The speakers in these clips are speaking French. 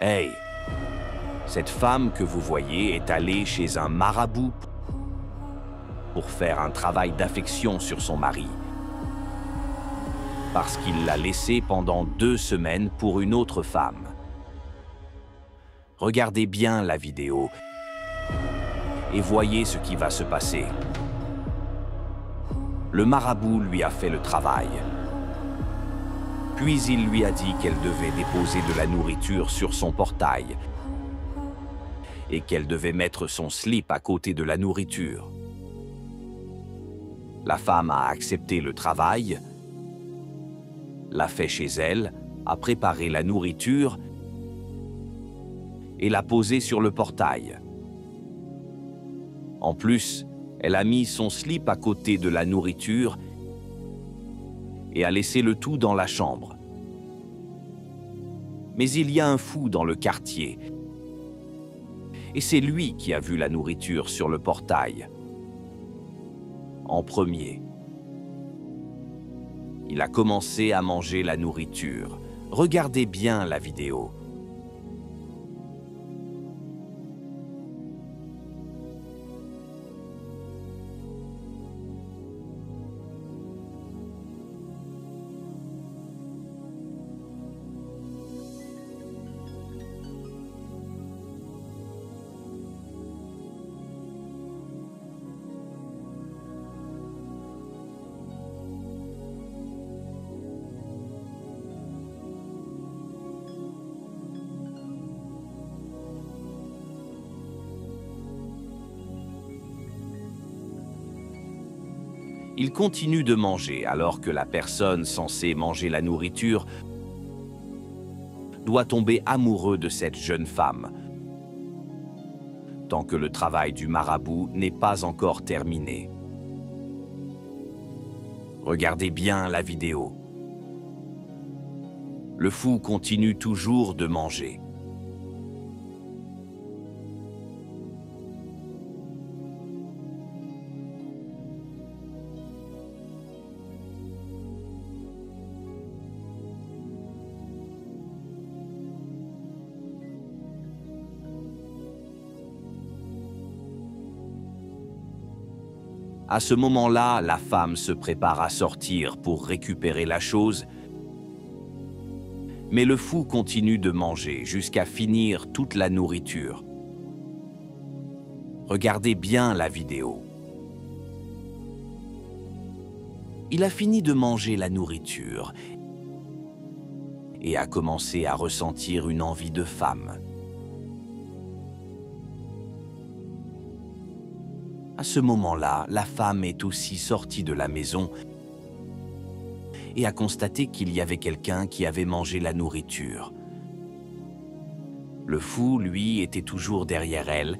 Hey, cette femme que vous voyez est allée chez un marabout pour faire un travail d'affection sur son mari. Parce qu'il l'a laissé pendant 2 semaines pour une autre femme. Regardez bien la vidéo et voyez ce qui va se passer. Le marabout lui a fait le travail. Puis il lui a dit qu'elle devait déposer de la nourriture sur son portail et qu'elle devait mettre son slip à côté de la nourriture. La femme a accepté le travail, l'a fait chez elle, a préparé la nourriture et l'a posée sur le portail. En plus, elle a mis son slip à côté de la nourriture et a laissé le tout dans la chambre. Mais il y a un fou dans le quartier et c'est lui qui a vu la nourriture sur le portail. En premier. Il a commencé à manger la nourriture. Regardez bien la vidéo. Il continue de manger alors que la personne censée manger la nourriture doit tomber amoureux de cette jeune femme, tant que le travail du marabout n'est pas encore terminé. Regardez bien la vidéo. Le fou continue toujours de manger. À ce moment-là, la femme se prépare à sortir pour récupérer la chose, mais le fou continue de manger jusqu'à finir toute la nourriture. Regardez bien la vidéo. Il a fini de manger la nourriture et a commencé à ressentir une envie de femme. À ce moment-là, la femme est aussi sortie de la maison et a constaté qu'il y avait quelqu'un qui avait mangé la nourriture. Le fou, lui, était toujours derrière elle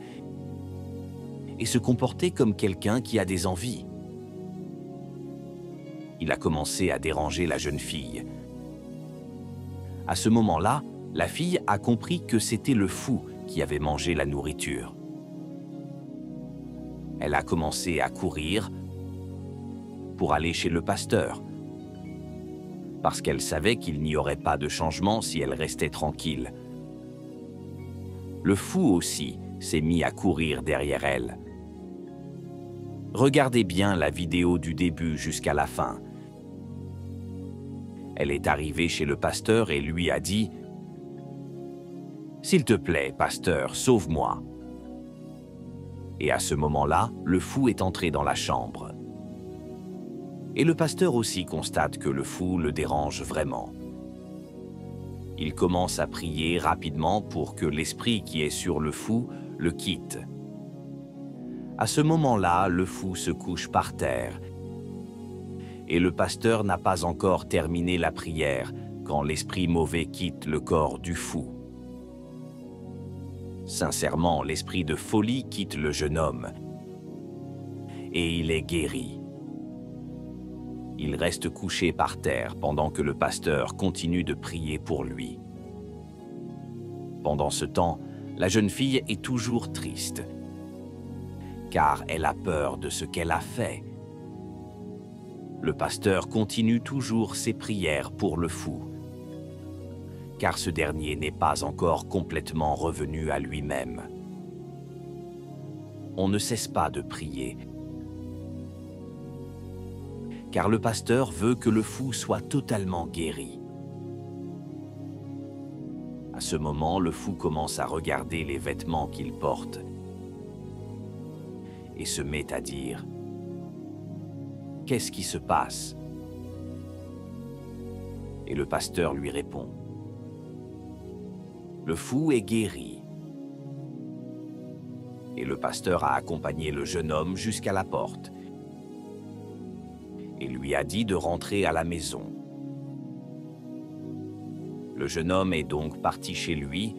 et se comportait comme quelqu'un qui a des envies. Il a commencé à déranger la jeune fille. À ce moment-là, la fille a compris que c'était le fou qui avait mangé la nourriture. Elle a commencé à courir pour aller chez le pasteur, parce qu'elle savait qu'il n'y aurait pas de changement si elle restait tranquille. Le fou aussi s'est mis à courir derrière elle. Regardez bien la vidéo du début jusqu'à la fin. Elle est arrivée chez le pasteur et lui a dit « S'il te plaît, pasteur, sauve-moi ». Et à ce moment-là, le fou est entré dans la chambre. Et le pasteur aussi constate que le fou le dérange vraiment. Il commence à prier rapidement pour que l'esprit qui est sur le fou le quitte. À ce moment-là, le fou se couche par terre. Et le pasteur n'a pas encore terminé la prière quand l'esprit mauvais quitte le corps du fou. Sincèrement, l'esprit de folie quitte le jeune homme et il est guéri. Il reste couché par terre pendant que le pasteur continue de prier pour lui. Pendant ce temps, la jeune fille est toujours triste, car elle a peur de ce qu'elle a fait. Le pasteur continue toujours ses prières pour le fou, car ce dernier n'est pas encore complètement revenu à lui-même. On ne cesse pas de prier, car le pasteur veut que le fou soit totalement guéri. À ce moment, le fou commence à regarder les vêtements qu'il porte et se met à dire « Qu'est-ce qui se passe ?» Et le pasteur lui répond « Le fou est guéri. » Et le pasteur a accompagné le jeune homme jusqu'à la porte et lui a dit de rentrer à la maison. Le jeune homme est donc parti chez lui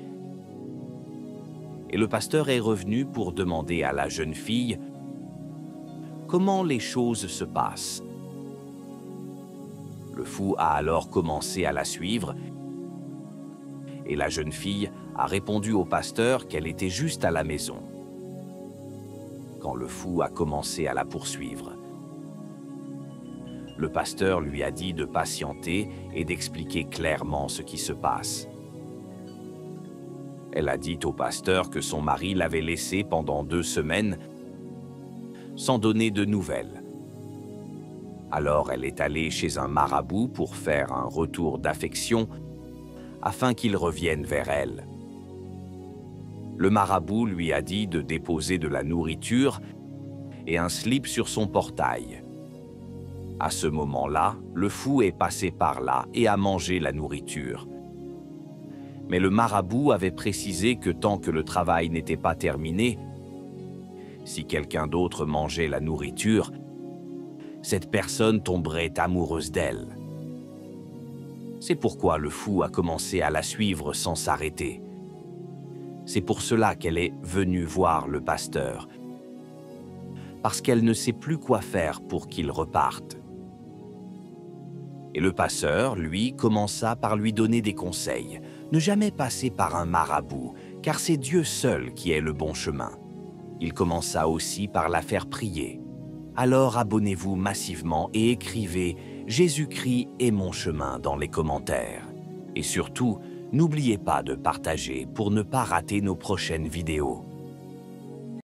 et le pasteur est revenu pour demander à la jeune fille comment les choses se passent. Le fou a alors commencé à la suivre et la jeune fille a répondu au pasteur qu'elle était juste à la maison quand le fou a commencé à la poursuivre. Le pasteur lui a dit de patienter et d'expliquer clairement ce qui se passe. Elle a dit au pasteur que son mari l'avait laissée pendant 2 semaines sans donner de nouvelles. Alors elle est allée chez un marabout pour faire un retour d'affection afin qu'il revienne vers elle. Le marabout lui a dit de déposer de la nourriture et un slip sur son portail. À ce moment-là, le fou est passé par là et a mangé la nourriture. Mais le marabout avait précisé que tant que le travail n'était pas terminé, si quelqu'un d'autre mangeait la nourriture, cette personne tomberait amoureuse d'elle. C'est pourquoi le fou a commencé à la suivre sans s'arrêter. C'est pour cela qu'elle est venue voir le pasteur, parce qu'elle ne sait plus quoi faire pour qu'il reparte. Et le pasteur, lui, commença par lui donner des conseils. Ne jamais passer par un marabout, car c'est Dieu seul qui est le bon chemin. Il commença aussi par la faire prier. Alors abonnez-vous massivement et écrivez « Jésus-Christ est mon chemin » dans les commentaires. Et surtout, n'oubliez pas de partager pour ne pas rater nos prochaines vidéos.